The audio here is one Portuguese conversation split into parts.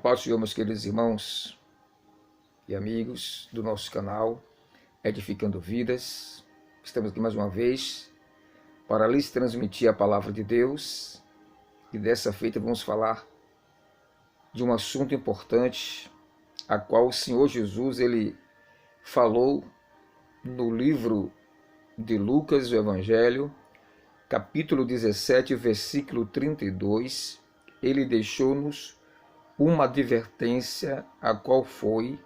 paz do Senhor, meus queridos irmãos e amigos do nosso canal Edificando Vidas. Estamos aqui mais uma vez para lhes transmitir a palavra de Deus. E dessa feita vamos falar de um assunto importante, a qual o Senhor Jesus ele falou no livro de Lucas, o Evangelho, capítulo 17, versículo 32. Ele deixou-nos uma advertência, a qual foi: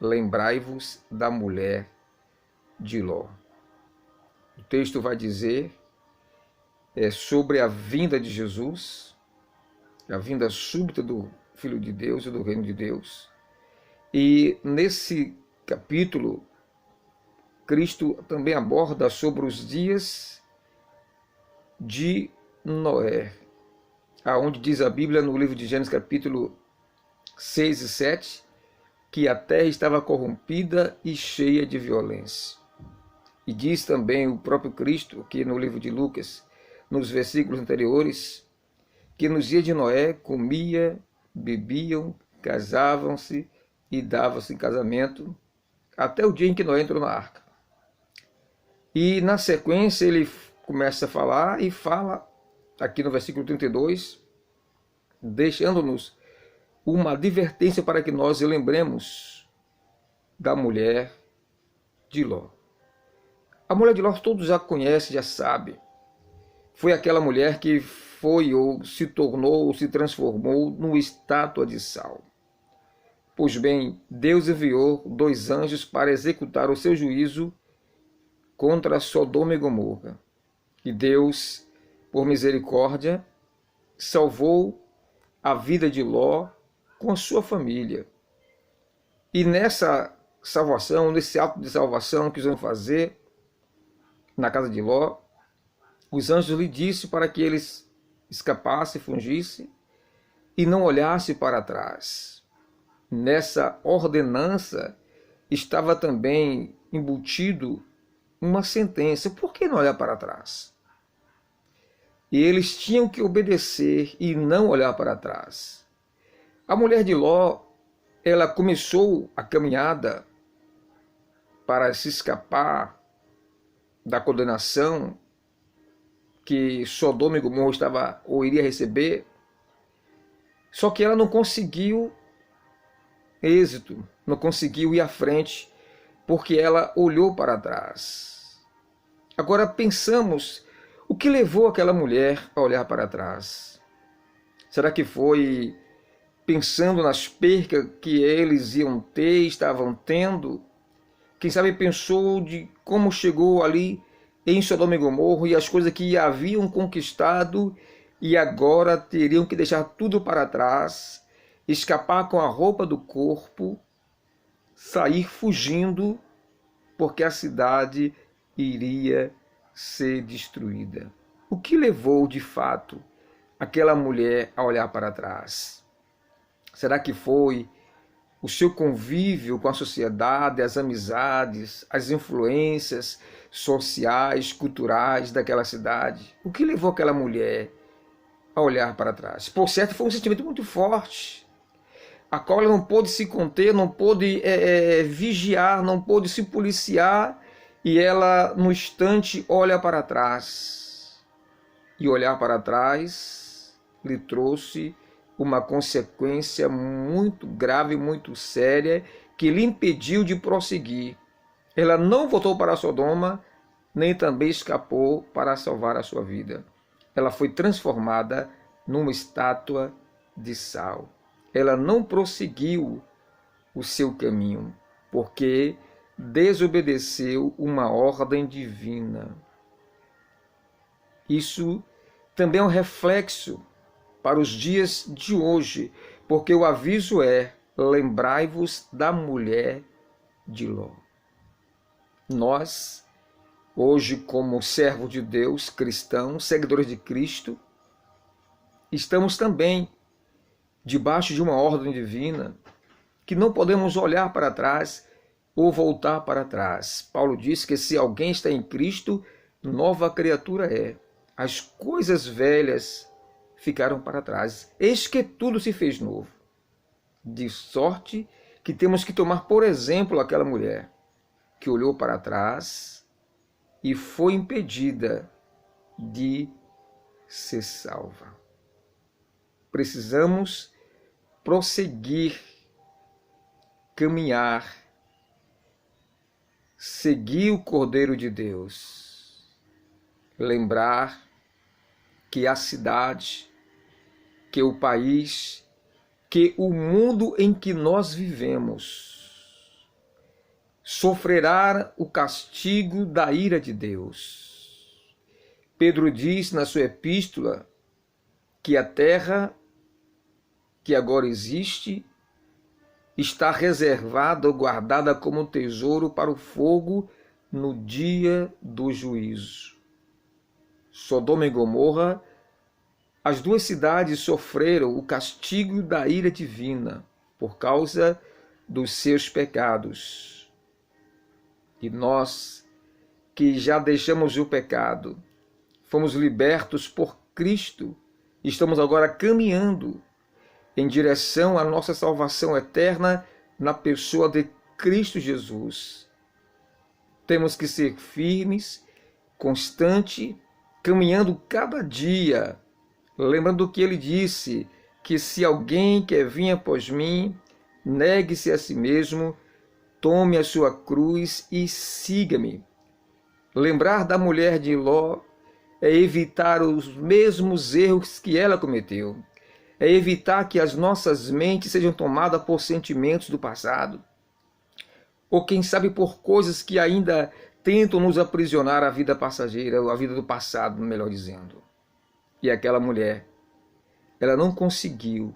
lembrai-vos da mulher de Ló. O texto vai dizer sobre a vinda de Jesus, a vinda súbita do Filho de Deus e do Reino de Deus. E nesse capítulo, Cristo também aborda sobre os dias de Noé, aonde diz a Bíblia no livro de Gênesis capítulo 6 e 7, que a terra estava corrompida e cheia de violência. E diz também o próprio Cristo, que no livro de Lucas, nos versículos anteriores, que nos dias de Noé comia, bebiam, casavam-se e davam-se em casamento, até o dia em que Noé entrou na arca. E na sequência ele começa a falar e fala, aqui no versículo 32, deixando-nos uma advertência para que nós lembremos da mulher de Ló. A mulher de Ló todos já conhecem, já sabem. Foi aquela mulher que foi ou se tornou ou se transformou numa estátua de sal. Pois bem, Deus enviou 2 anjos para executar o seu juízo contra Sodoma e Gomorra. E Deus, por misericórdia, salvou a vida de Ló com a sua família. E nessa salvação, nesse ato de salvação que eles vão fazer na casa de Ló, os anjos lhe disseram para que eles escapassem, fugissem e não olhassem para trás. Nessa ordenança estava também embutido uma sentença: por que não olhar para trás? E eles tinham que obedecer e não olhar para trás. A mulher de Ló, ela começou a caminhada para se escapar da condenação que Sodoma e Gomorra estava ou iria receber, só que ela não conseguiu êxito, não conseguiu ir à frente, porque ela olhou para trás. Agora pensamos, o que levou aquela mulher a olhar para trás? Será que foi pensando nas percas que eles iam ter, estavam tendo? Quem sabe pensou de como chegou ali em Sodoma e Gomorra e as coisas que haviam conquistado e agora teriam que deixar tudo para trás, escapar com a roupa do corpo, sair fugindo, porque a cidade iria ser destruída. O que levou de fato aquela mulher a olhar para trás? Será que foi o seu convívio com a sociedade, as amizades, as influências sociais, culturais daquela cidade? O que levou aquela mulher a olhar para trás? Por certo, foi um sentimento muito forte, a qual ela não pôde se conter, não pôde vigiar, não pôde se policiar, e ela, no instante, olha para trás. E olhar para trás lhe trouxe uma consequência muito grave, muito séria, que lhe impediu de prosseguir. Ela não voltou para Sodoma, nem também escapou para salvar a sua vida. Ela foi transformada numa estátua de sal. Ela não prosseguiu o seu caminho, porque desobedeceu uma ordem divina. Isso também é um reflexo para os dias de hoje, porque o aviso é: lembrai-vos da mulher de Ló. Nós, hoje, como servos de Deus, cristãos, seguidores de Cristo, estamos também debaixo de uma ordem divina, que não podemos olhar para trás ou voltar para trás. Paulo diz que se alguém está em Cristo, nova criatura é. As coisas velhas ficaram para trás. Eis que tudo se fez novo. de sorte que temos que tomar, por exemplo, aquela mulher que olhou para trás e foi impedida de ser salva. Precisamos prosseguir, caminhar, seguir o Cordeiro de Deus, lembrar que a cidade, que o país, que o mundo em que nós vivemos sofrerá o castigo da ira de Deus. Pedro diz na sua epístola que a terra que agora existe está reservada ou guardada como tesouro para o fogo no dia do juízo. Sodoma e Gomorra, as duas cidades sofreram o castigo da ira divina por causa dos seus pecados. E nós, que já deixamos o pecado, fomos libertos por Cristo, estamos agora caminhando em direção à nossa salvação eterna na pessoa de Cristo Jesus. Temos que ser firmes, constantes, caminhando cada dia, lembrando que ele disse que se alguém quer vir após mim, negue-se a si mesmo, tome a sua cruz e siga-me. Lembrar da mulher de Ló é evitar os mesmos erros que ela cometeu. É evitar que as nossas mentes sejam tomadas por sentimentos do passado. Ou quem sabe por coisas que ainda tentam nos aprisionar à vida passageira, ou à vida do passado, melhor dizendo. E aquela mulher, ela não conseguiu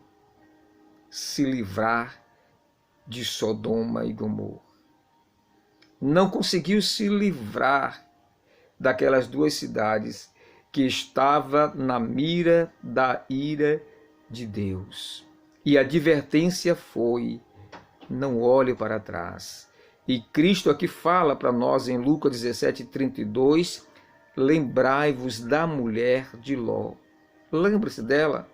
se livrar de Sodoma e Gomorra. Não conseguiu se livrar daquelas duas cidades que estavam na mira da ira de Deus. E a advertência foi: não olhe para trás. E Cristo aqui fala para nós em Lucas 17:32, lembrai-vos da mulher de Ló. Lembre-se dela.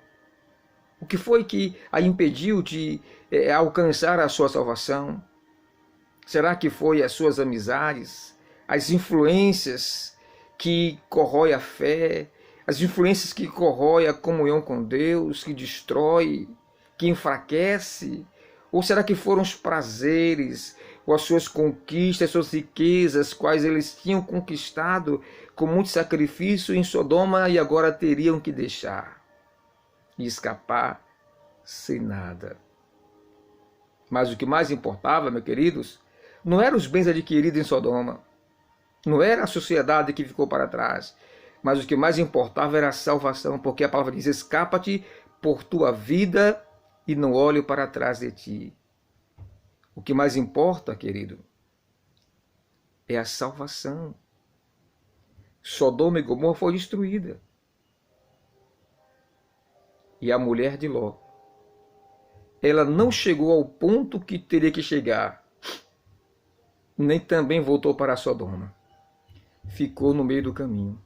O que foi que a impediu de alcançar a sua salvação? Será que foi as suas amizades, as influências que corroem a fé, as influências que corroem a comunhão com Deus, que destrói, que enfraquece? Ou será que foram os prazeres, ou as suas conquistas, as suas riquezas, quais eles tinham conquistado com muito sacrifício em Sodoma e agora teriam que deixar e escapar sem nada? Mas o que mais importava, meus queridos, não eram os bens adquiridos em Sodoma, não era a sociedade que ficou para trás, mas o que mais importava era a salvação, porque a palavra diz: escapa-te por tua vida e não olhe para trás de ti. O que mais importa, querido, é a salvação. Sodoma e Gomorra foi destruída. E a mulher de Ló, ela não chegou ao ponto que teria que chegar, nem também voltou para Sodoma. Ficou no meio do caminho.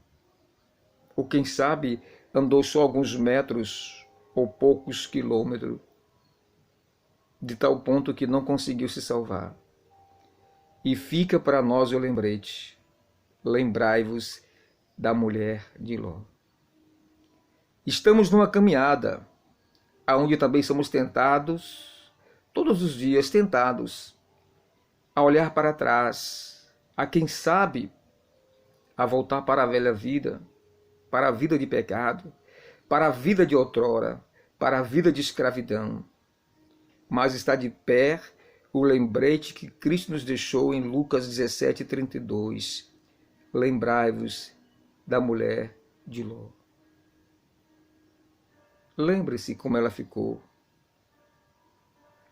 Ou quem sabe andou só alguns metros ou poucos quilômetros, de tal ponto que não conseguiu se salvar. E fica para nós o lembrete: lembrai-vos da mulher de Ló. Estamos numa caminhada, aonde também somos tentados, todos os dias tentados, a olhar para trás, a quem sabe, a voltar para a velha vida, para a vida de pecado, para a vida de outrora, para a vida de escravidão. Mas está de pé o lembrete que Cristo nos deixou em Lucas 17:32. Lembrai-vos da mulher de Ló. Lembre-se como ela ficou.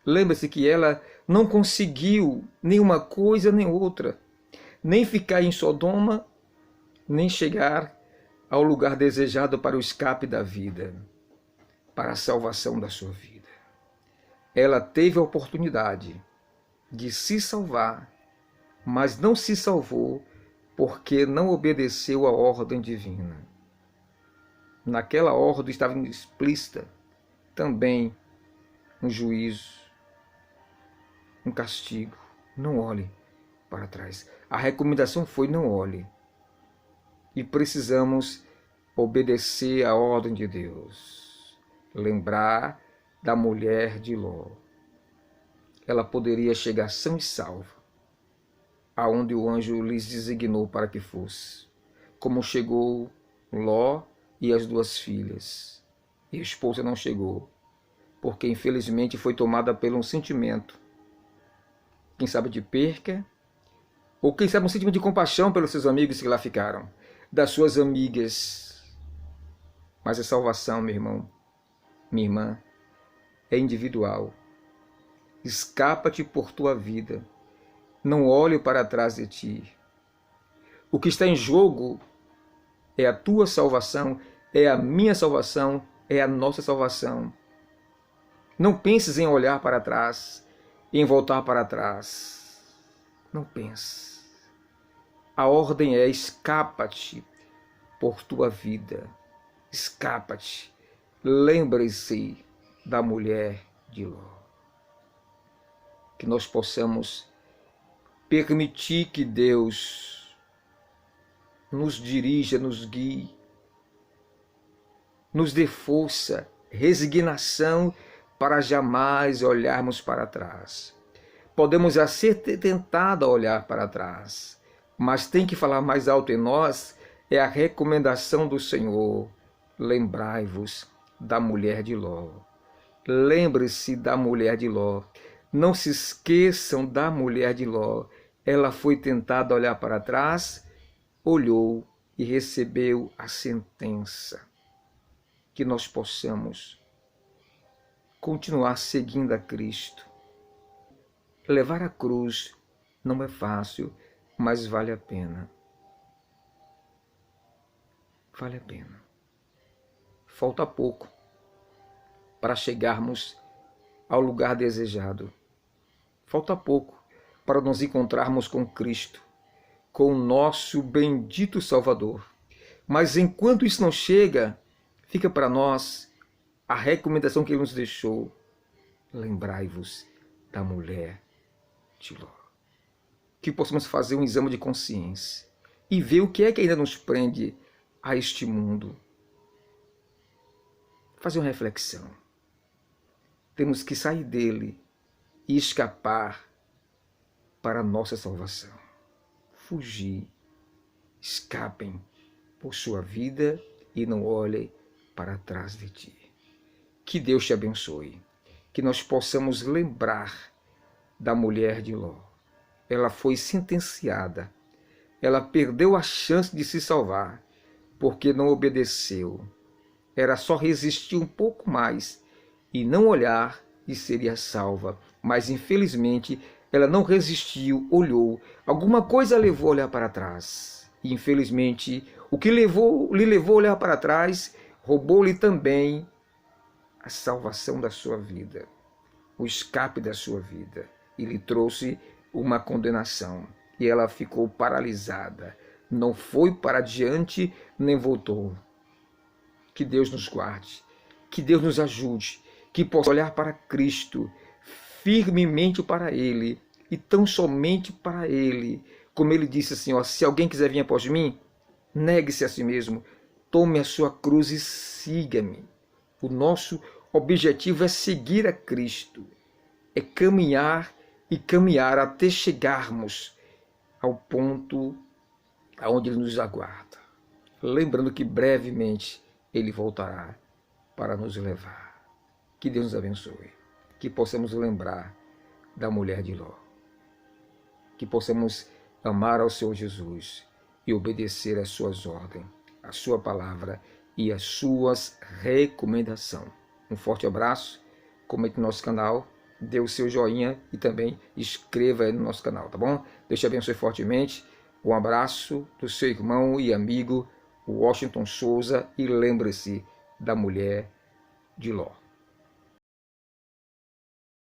Lembre-se que ela não conseguiu nenhuma coisa nem outra, nem ficar em Sodoma, nem chegar ao lugar desejado para o escape da vida, para a salvação da sua vida. Ela teve a oportunidade de se salvar, mas não se salvou porque não obedeceu à ordem divina. Naquela ordem estava explícita também um juízo, um castigo. Não olhe para trás. A recomendação foi: não olhe. E precisamos obedecer à ordem de Deus. Lembrar da mulher de Ló. Ela poderia chegar sã e salva aonde o anjo lhes designou para que fosse, como chegou Ló e as 2 filhas. E a esposa não chegou, porque infelizmente foi tomada por um sentimento, quem sabe de perca, ou quem sabe um sentimento de compaixão pelos seus amigos que lá ficaram, das suas amigas. Mas a salvação, meu irmão, minha irmã, é individual. Escapa-te por tua vida. Não olhe para trás de ti. O que está em jogo é a tua salvação, é a minha salvação, é a nossa salvação. Não penses em olhar para trás, em voltar para trás. Não penses. A ordem é: escapa-te por tua vida. Escapa-te. Lembre-se da mulher de Ló. Que nós possamos permitir que Deus nos dirija, nos guie, nos dê força, resignação para jamais olharmos para trás. Podemos ser tentados a olhar para trás, mas tem que falar mais alto em nós, é a recomendação do Senhor. Lembrai-vos da mulher de Ló. Lembre-se da mulher de Ló. Não se esqueçam da mulher de Ló. Ela foi tentada a olhar para trás, olhou e recebeu a sentença. Que nós possamos continuar seguindo a Cristo. Levar a cruz não é fácil, mas vale a pena. Vale a pena. Falta pouco para chegarmos ao lugar desejado. Falta pouco para nos encontrarmos com Cristo, com o nosso bendito Salvador. Mas enquanto isso não chega, fica para nós a recomendação que Ele nos deixou. Lembrai-vos da mulher de Ló. Que possamos fazer um exame de consciência e ver o que é que ainda nos prende a este mundo. Fazer uma reflexão. Temos que sair dele e escapar para a nossa salvação. Fugir. Escapem por sua vida e não olhem para trás de ti. Que Deus te abençoe. Que nós possamos lembrar da mulher de Ló. Ela foi sentenciada. Ela perdeu a chance de se salvar porque não obedeceu. Era só resistir um pouco mais e não olhar e seria salva. Mas infelizmente ela não resistiu, olhou. Alguma coisa levou a olhar para trás. E infelizmente o que lhe levou a olhar para trás roubou-lhe também a salvação da sua vida, o escape da sua vida, e lhe trouxe uma condenação. E ela ficou paralisada, não foi para diante nem voltou. Que Deus nos guarde, que Deus nos ajude, que possa olhar para Cristo, firmemente para Ele, e tão somente para Ele. Como Ele disse assim, ó, se alguém quiser vir após mim, negue-se a si mesmo, tome a sua cruz e siga-me. O nosso objetivo é seguir a Cristo, é caminhar e caminhar até chegarmos ao ponto aonde Ele nos aguarda. Lembrando que brevemente Ele voltará para nos levar. Que Deus nos abençoe. Que possamos lembrar da mulher de Ló. Que possamos amar ao Senhor Jesus e obedecer às suas ordens, à sua palavra e às suas recomendações. Um forte abraço, comente no nosso canal, dê o seu joinha e também inscreva aí no nosso canal, tá bom? Deus te abençoe fortemente. Um abraço do seu irmão e amigo Washington Souza, e lembre-se da mulher de Ló.